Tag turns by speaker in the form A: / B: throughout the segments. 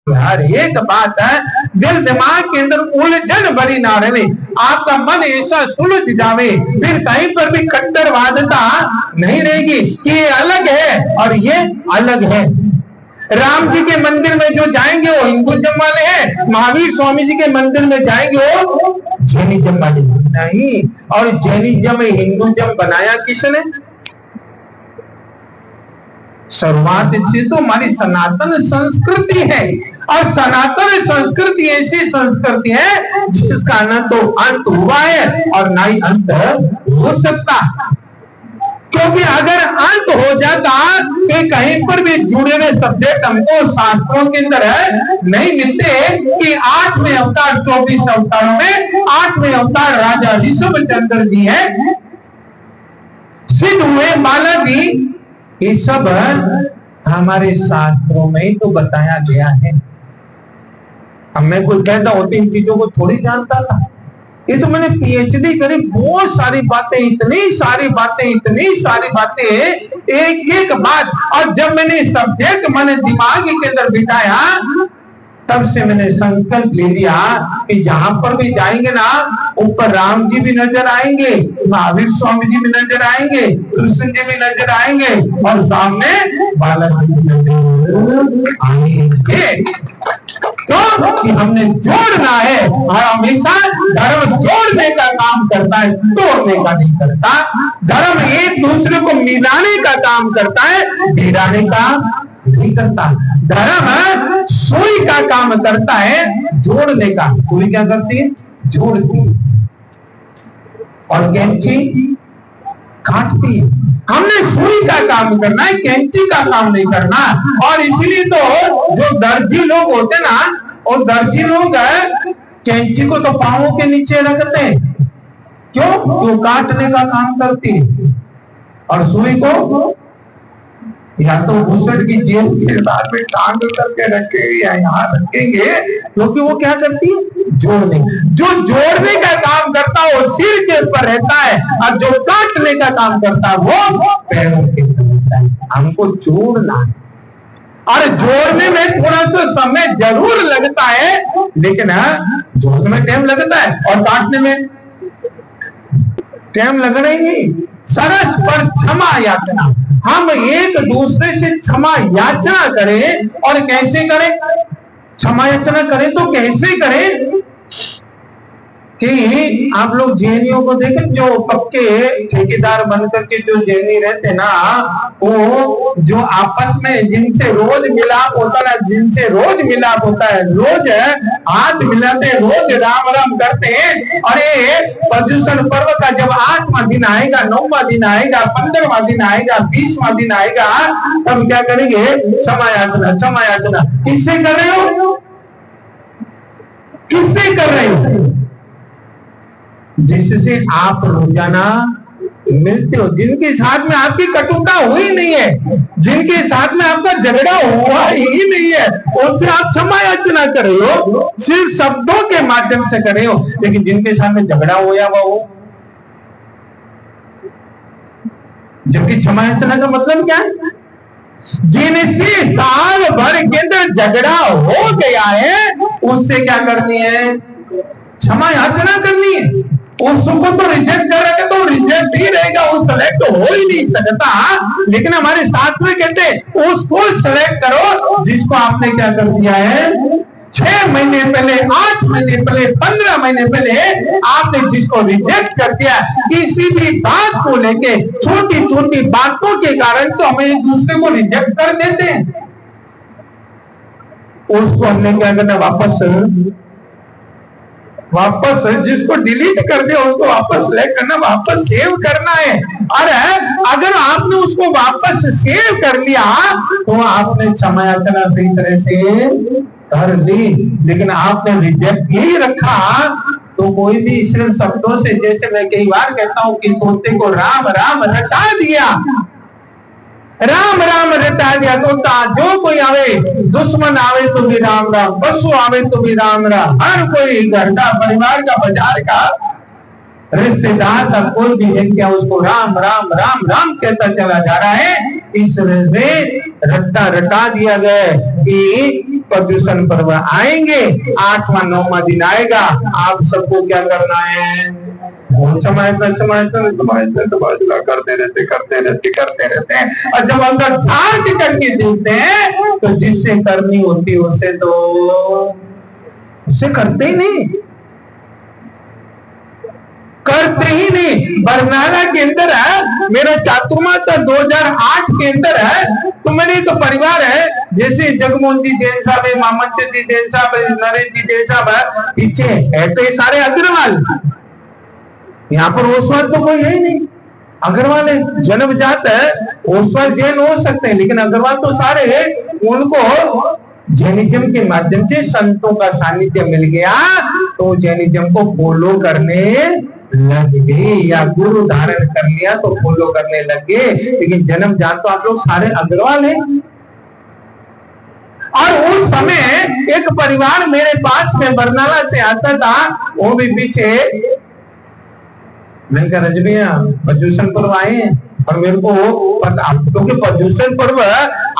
A: हर एक बात है दिल दिमाग के अंदर उलझन बड़ी ना रहे, आपका मन ऐसा सुलझ जावे, फिर कहीं पर भी कट्टरवादता नहीं रहेगी कि ये अलग है और ये अलग है। राम जी के मंदिर में जो जाएंगे वो हिंदुइज्म वाले हैं, महावीर स्वामी जी के मंदिर में जाएंगे वो जैनिज्म वाले नहीं। और जैनिज्म हिंदुइज्म बनाया किसने? शुरुआत से तो हमारी सनातन संस्कृति है, और सनातन संस्कृति ऐसी संस्कृति है जिसका न तो अंत हुआ है और ना ही अंत हो सकता, क्योंकि अगर अंत हो जाता तो कहीं पर भी जुड़े हुए सब्जेक्ट हमको शास्त्रों के अंदर नहीं मिलते कि 8वें अवतार 24 अवतारों में 8वें अवतार राजा ऋषभचंद्र जी है, सिद्ध हुए बालाजी, ये सब हमारे शास्त्रों में ही तो बताया गया है। अब मैं कुछ कहता होती इन चीजों को थोड़ी जानता था, ये तो मैंने पीएचडी करी, बहुत सारी बातें, इतनी सारी बातें एक एक बात। और जब मैंने सब्जेक्ट मैंने दिमाग के अंदर बिठाया तब से मैंने संकल्प ले लिया कि जहां पर भी जाएंगे ना, ऊपर राम जी भी नजर आएंगे, महावीर स्वामी जी भी नजर आएंगे, कृष्ण जी भी नजर आएंगे और सामने बालाजी भी नजर आएंगे। क्यों? कि हमने जोड़ना है, और हमेशा धर्म जोड़ने का काम करता है, तोड़ने का नहीं करता। धर्म एक दूसरे को मिलाने का काम करता है, भिड़ाने का नहीं करता। धर्म सुई का काम करता है, जोड़ने का। सुई क्या करती है? जोड़ती है, और कैंची काटती है। हमने सुई का काम करना है, कैंची का काम नहीं करना। और इसलिए तो जो दर्जी लोग होते ना, और दर्जी लोग कैंची को तो पांवों के नीचे रखते हैं, क्यों? वो काटने का काम करती है, और सुई को या तो घूसट की जेब के साथ में टांग करके रखेंगे या यहाँ रखेंगे, क्योंकि वो क्या करती है? जोड़ने। जो जोड़ने का काम करता है वो सिर के ऊपर रहता है, और जो काटने का काम करता है वो पैरों के ऊपर रहता है। हमको जोड़ना है, और जोड़ने में थोड़ा सा समय जरूर लगता है, लेकिन जोड़ने में टाइम लगता है और काटने में टाइम लगना ही नहीं। सरस पर क्षमा याचना, हम एक दूसरे से क्षमा याचना करें। और कैसे करें क्षमा याचना? करें तो कैसे करें कि आप लोग जैनियों को देखें, जो पक्के ठेकेदार बनकर के जो जैनी रहते ना, वो जो आपस में जिनसे रोज मिलाप होता है, जिनसे रोज मिलाप होता है, रोज हाथ मिलाते हैं, रोज राम राम करते हैं। और ये पर्युषण पर्व का जब 8वां दिन आएगा, 9वां दिन आएगा, 15वां दिन आएगा, 20वां दिन आएगा, तब क्या करेंगे? क्षमा याचना, क्षमा याचना। किससे कर रहे हो? किससे कर रहे हो? जिससे आप रोजाना मिलते हो, जिनके साथ में आपकी कटुता हुई नहीं है, जिनके साथ में आपका झगड़ा हुआ ही नहीं है, उससे आप क्षमा याचना कर रहे हो, सिर्फ शब्दों के माध्यम से कर रहे हो। लेकिन जिनके साथ में झगड़ा होया हुआ हो, जबकि क्षमा याचना का मतलब क्या है? जिनसे साल भर के अंदर झगड़ा हो गया है, उससे क्या करनी है? क्षमा याचना करनी है। उसको तो रिजेक्ट कर रहे तो रिजेक्ट ही रहेगा, वो सेलेक्ट हो ही नहीं सकता। लेकिन हमारे साथ में कहते हैं उसको सेलेक्ट करो जिसको आपने क्या कर दिया है? 6 महीने पहले, 8 महीने पहले, 15 महीने पहले आपने जिसको रिजेक्ट कर दिया, किसी भी बात को लेके, छोटी छोटी बातों के कारण तो हमें एक दूसरे को रिजेक्ट कर देते हैं। उसको हमने क्या करना? वापस जिसको डिलीट कर दिया उसको वापस सेलेक्ट करना, वापस सेव करना है। और अगर आपने उसको वापस सेव कर लिया तो आपने क्षमा याचना सही तरह से कर ली। लेकिन आपने रिजेक्ट ही रखा तो कोई भी सिर्फ शब्दों से, जैसे मैं कई बार कहता हूं कि तोते को राम राम रटा दिया, राम राम रटा दिया, तो जो कोई आवे, दुश्मन आवे तो भी राम राम, पशु आवे तो भी राम राम, हर कोई घर का, परिवार का, बाजार का रिश्तेदार का कोई भी व्यक्ति उसको राम राम राम राम कहता चला जा रहा है। इस वजह से रट्टा रटा दिया गया कि प्रदूषण पर्व आएंगे, 8वां 9वां दिन आएगा, आप सबको क्या करना है, करते रहते हैं। और जब अंदर झांक करके देखते हैं तो जिससे करनी होती उसे तो उसे करते ही नहीं, करते ही नहीं। बरनाला के अंदर है मेरा चातुर्मास 2008 के अंदर है, तो मेरे तो परिवार है, जैसे जगमोहन जी जैन साहब है, मामन जी जैन साहब है, नरेश जी जैन साहब है, पीछे है तो ये सारे अग्रवाल। यहाँ पर ओसवाल तो कोई है नहीं, अग्रवाल जन्मजात है, ओसवाल जैन हो सकते हैं लेकिन अग्रवाल तो सारे है। उनको जैनिज्म के माध्यम से संतों का सानिध्य मिल गया तो जैनिज्म को फॉलो करने लग गए, या गुरु धारण कर लिया तो फॉलो करने लग गए। लेकिन जन्म जान तो आप लोग सारे अग्रवाल हैं। और उस समय एक परिवार मेरे पास में बरनाला से आता था, वो भी पीछे मैंने कहा रजबिया प्रदूषण पर्व आए और मेरे को पता, क्योंकि प्रदूषण पर्व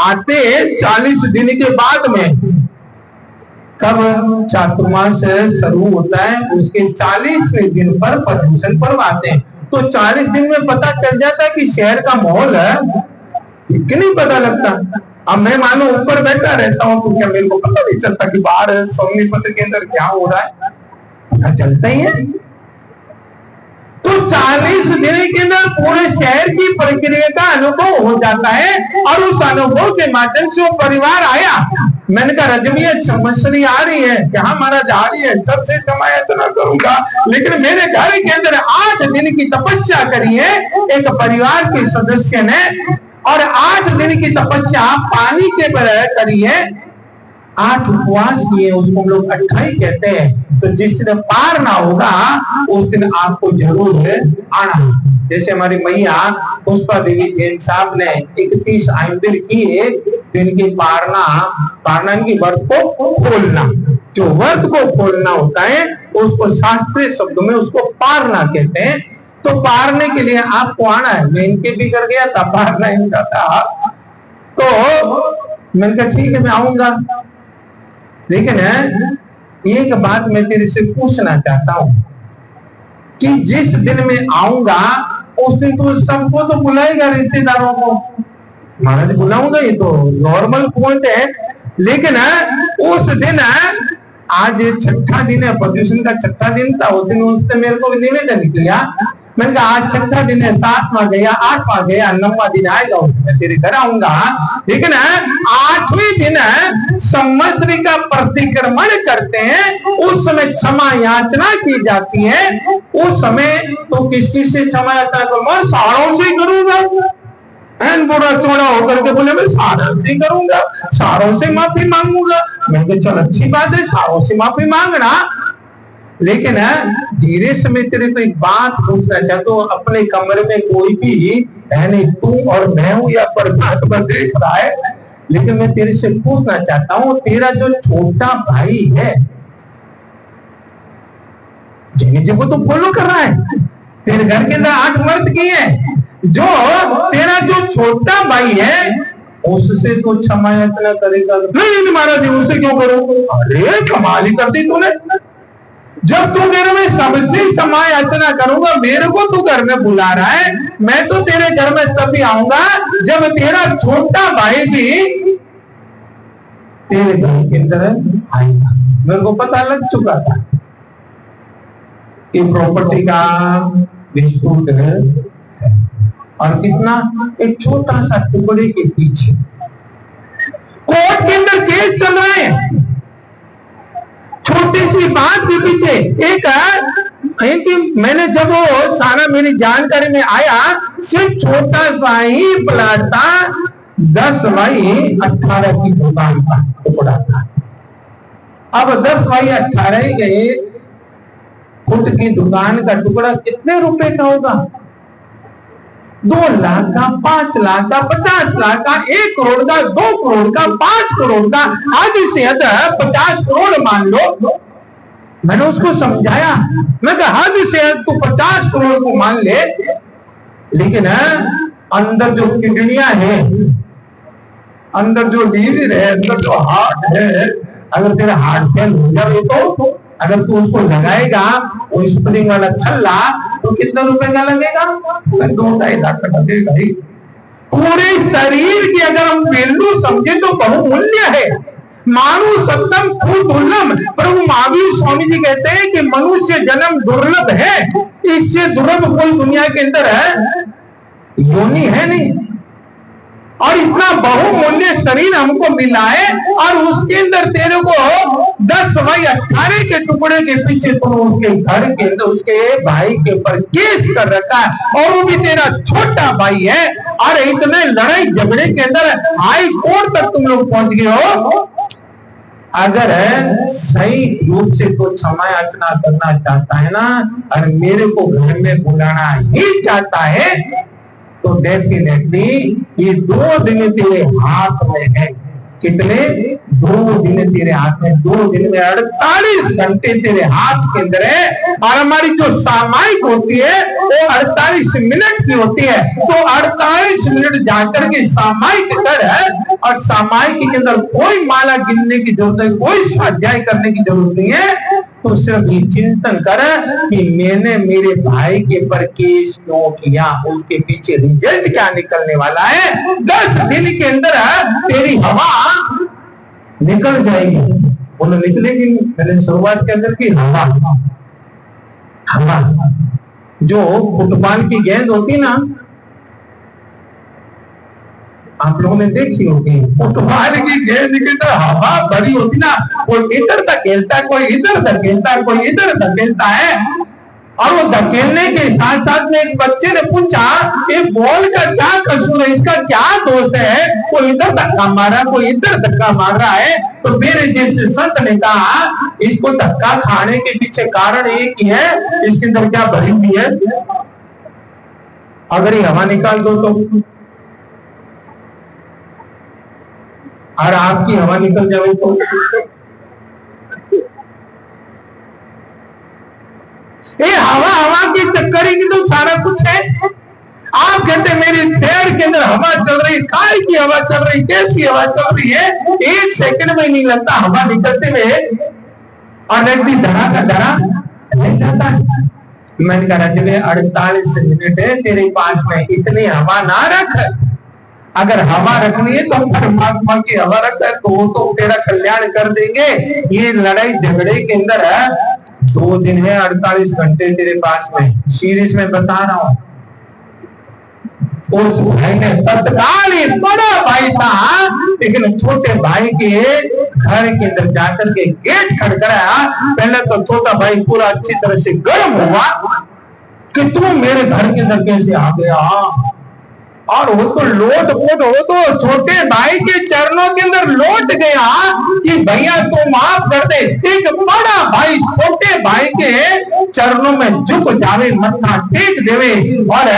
A: आते 40 दिन के बाद में, कब चातुर्मास शुरू होता है उसके 40वें दिन पर प्रदूषण पर्व आते हैं। तो 40 दिन में पता चल जाता है कि शहर का माहौल है, नहीं पता लगता। अब मैं मानो ऊपर बैठा रहता हूँ तो क्या मेरे को पता नहीं चलता कि बाहर सोनीपत के अंदर क्या हो रहा है, पता चलता ही है। तो 40 दिन के अंदर पूरे शहर की प्रक्रिया का अनुभव हो जाता है और उस अनुभव के माध्यम से वो परिवार आया। मैंने कहा रजबिया समस्या आ रही है, क्या महाराज आ रही है, सबसे क्षमायाचना करूंगा, लेकिन मेरे घर के अंदर 8 दिन की तपस्या करी है एक परिवार के सदस्य ने, और 8 दिन की तपस्या पानी के बगैर करी है, 8 उपवास किए, उसको हम लोग 28 कहते हैं। तो जिस दिन पार ना होगा उस दिन आपको जरूर आना। जैसे हमारी मैया पुष्पा देवी जैन साहब ने 31 आइंदर किए, दिन की पारना की व्रत को खोलना, जो व्रत को खोलना होता है उसको शास्त्रीय शब्दों में उसको पारना कहते हैं। तो पारने के लिए आपको आना है। मैं इनके भी कर गया था, पारना इनका था, तो मैंने कहा ठीक है मैं आऊंगा। लेकिन एक बात मैं तेरे से पूछना चाहता हूं कि जिस दिन मैं आऊंगा उस दिन तो सबको तो बुलाएगा, रिश्तेदारों को महाराज बुलाऊंगा, ये तो नॉर्मल पॉइंट है। लेकिन उस दिन आज 6ठा दिन है, प्रदूषण का 6ठा दिन था, उस दिन उसने मेरे को निवेदन किया। मैंने कहा आज 6ठा दिन है, 7वां गया, 8वां गया, 9वां दिन आएगा मैं तेरे घर आऊंगा। लेकिन 8वें दिन संवत्सरी का प्रतिक्रमण करते हैं, उस समय क्षमा याचना की जाती है। उस समय तो किसकी से क्षमा याचना करूंगा, सारों से करूंगा। बुरा चौड़ा होकर के बोले मैं सारों से करूंगा, सारों से माफी मांगूंगा। मैं तो चल अच्छी बात है, सारों से माफी मांगना। लेकिन धीरे से मैं तेरे को एक बात पूछना चाहता हूँ, अपने कमरे में कोई भी है नहीं, तू और मैं हूं या परमात्मा देख रहा है, लेकिन मैं तेरे से पूछना चाहता हूँ, तेरा जो छोटा भाई है जिन्हें को तो फॉलो कर रहा है, तेरे घर के अंदर 8 व्रत किए हैं, जो तेरा जो छोटा भाई है उससे तो क्षमा याचना करेगा? नहीं महाराज उससे क्यों करो? अरे कमाल ही कर दी तूने, जब तू मेरे में सबसे क्षमा याचना करूंगा, मेरे को तू घर में बुला रहा है, मैं तो तेरे घर में तभी आऊंगा जब तेरा छोटा भाई भी तेरे घर के अंदर आएगा। मेरे को पता लग चुका था कि प्रॉपर्टी का डिस्प्यूट है, और कितना, एक छोटा सा टुकड़े के पीछे कोर्ट के अंदर केस चल रहा है, छोटी सी बात के पीछे एक मैंने जब वो सारा मेरी जानकारी में आया, सिर्फ छोटा सा ही प्लाट था, 10/18 की दुकान का टुकड़ा था। अब 10/18 ही गए, फुट की दुकान का टुकड़ा कितने रुपए का होगा? 2 लाख का, 5 लाख का, 50 लाख का, 1 करोड़ का, 2 करोड़ का, 5 करोड़ का, आगे से 50 करोड़ मान लो। मैंने उसको समझाया, मैं कहा हद से तू 50 करोड़ को मान ले, लेकिन अंदर जो किडनियां है, अंदर जो लीवर है, अंदर जो हार्ट है, अगर तेरा हार्ट फेल हो जाए तो अगर तू उसको लगाएगा वो स्प्रिंग वाला छल्ला तो कितने रुपए का लगेगा? 2-2.5 लाख का लगेगा ही। पूरे शरीर की अगर हम वैल्यू समझे तो बहुमूल्य है। मानु सत्तम खूब दुर्लभ। प्रभु महावीर स्वामी जी कहते हैं कि मनुष्य जन्म दुर्लभ है, इससे दुर्लभ कोई दुनिया के अंदर है योनि है नहीं। और इतना बहुमूल्य शरीर हमको मिला है और उसके अंदर तेरे को 10/18 के टुकड़े के पीछे तुम उसके घर के अंदर उसके भाई के ऊपर केस कर रखा है, और वो भी तेरा छोटा भाई है। और इतने लड़ाई झगड़े के अंदर हाई कोर्ट तक तुम लोग पहुंच गए हो। अगर सही रूप से तो क्षमा याचना करना चाहता है ना, और मेरे को घर में बुलाना ही चाहता है, तो डेफिनेटली ये 2 दिन तेरे हाथ में है। कितने? 2 दिन तेरे हाथ में। 2 दिन में 48 घंटे तेरे हाथ के अंदर है। और हमारी जो सामायिक होती है वो 48 मिनट की होती है। तो 48 मिनट जाकर के सामायिक कर है, और सामायिक के अंदर कोई माला गिनने की जरूरत नहीं, कोई स्वाध्याय करने की जरूरत नहीं है। तो सिर्फ ये चिंतन कर कि मैंने मेरे भाई के पर केस क्यों किया, उसके पीछे रिजल्ट क्या निकलने वाला है। 10 दिन के अंदर तेरी हवा निकल जाएगी। बोलो निकलेगी? मैंने शुरुआत के अंदर की हवा जो फुटबॉल की गेंद होती ना, आप लोगों ने देखी होगी, फुटबॉल की गेंद की तो हवा भरी होती ना, कोई इधर धकेलता है, कोई इधर धकेलता है, कोई इधर धकेलता है। और वो धकेलने के साथ साथ में एक बच्चे ने पूछा ये बॉल का क्या कसूर है, इसका क्या दोष है, कोई इधर धक्का मारा, कोई इधर धक्का मार रहा है। तो मेरे जैसे संत ने कहा इसको धक्का खाने के पीछे कारण एक ही है, इसके अंदर क्या भरी हुई है। अगर ये हवा निकाल दो तो, और आपकी हवा निकल जाए तो, ये हवा की चक्करी की तो सारा कुछ है। आप कहते मेरे शहर के अंदर हवा चल रही, काय की हवा चल रही, कैसी हवा चल रही है, 1 सेकंड में नहीं लगता हवा निकलते हुए, और व्यक्ति धरा का धरा नहीं जाता है। मैंने कहा राजवे 48 मिनट है तेरे पास में, इतनी हवा ना रख। अगर हवा रखनी है तो परमात्मा की हवा रखता है, तो तेरा कल्याण कर देंगे। ये लड़ाई झगड़े के अंदर 2 दिन है, 48 घंटे तेरे पास में। सीरीज में बता रहा हूं, उस भाई ने तत्काल ही, बड़ा भाई था लेकिन छोटे भाई के घर के अंदर जाकर के गेट खड़खड़ाया। पहले तो छोटा भाई पूरा अच्छी तरह से गर्म हुआ कि तू मेरे घर के अंदर कैसे आ गया। और वो तो लोट पोट, वो तो छोटे भाई के चरणों के अंदर लौट गया कि भैया तू माफ कर दे। एक बड़ा भाई छोटे भाई के चरणों में झुक जावे, मत्था टेक देवे। और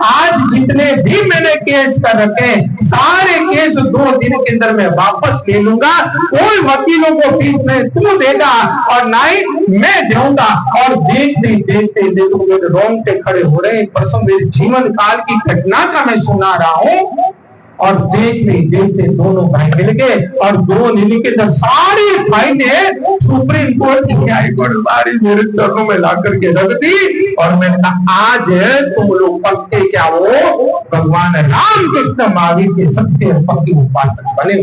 A: आज जितने भी मैंने केस कर रखे सारे केस 2 दिन के अंदर मैं वापस ले लूंगा। कोई वकीलों को फीस नहीं तू देगा और ना ही मैं दूंगा। और देखते देखते देखो मेरे रोंगटे खड़े हो रहे। परसों मेरे जीवन काल की घटना का मैं सुना रहा हूं, और देखते देखते दोनों भाई मिल गए, और 2 मिल के तो सारी भाई ने सुप्रीम कोर्ट की न्याय कोर्ट सारी मेरे चरणों में ला करके रख दी। और मैंने कहा आज तुम लोग पक्के क्या हो, भगवान राम कृष्ण महावीर के सत्य पक्के उपासक बने।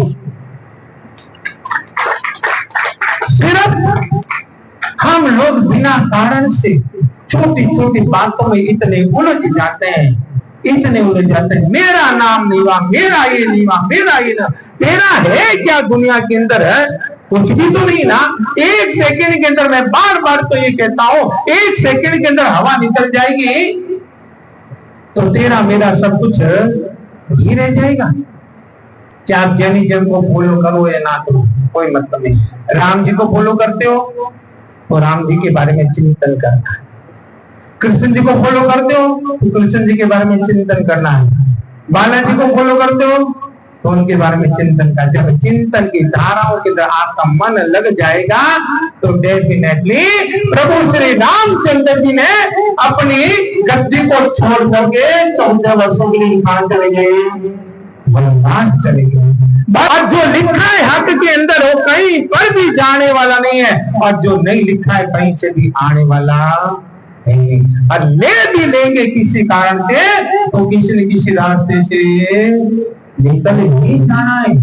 A: सिर्फ हम लोग बिना कारण से छोटी छोटी बातों में इतने उलझ जाते हैं, इतने उलझ जाते हैं। मेरा नाम नहीं हुआ, मेरा ये नहीं हुआ, मेरा ये ना। तेरा है क्या दुनिया के अंदर? है कुछ भी तो नहीं ना। 1 सेकंड के अंदर, मैं बार बार तो ये कहता हूं, 1 सेकंड के अंदर हवा निकल जाएगी तो तेरा मेरा सब कुछ ही रह जाएगा। चाहे आप जैनिज्म को फॉलो करो या ना करो, कोई मतलब नहीं। राम जी को फॉलो करते हो तो राम जी के बारे में चिंतन करना है। कृष्ण जी को फॉलो करते हो तो कृष्ण जी के बारे में चिंतन करना है। बालाजी को फॉलो करते हो तो उनके बारे में चिंतन का, जब चिंतन की धाराओं के अंदर आपका मन लग जाएगा तो डेफिनेटली प्रभु श्री रामचंद्र जी ने अपनी गद्दी को छोड़ करके 14 वर्षों के लिए कहां चले गए? वनवास चले गए। बात जो लिखा है हक के अंदर वो कहीं पर भी जाने वाला नहीं है, और जो नहीं लिखा है कहीं से भी आने वाला नहीं। और ले भी लेंगे किसी कारण से तो किसी न किसी रास्ते से निकल ही जाना है।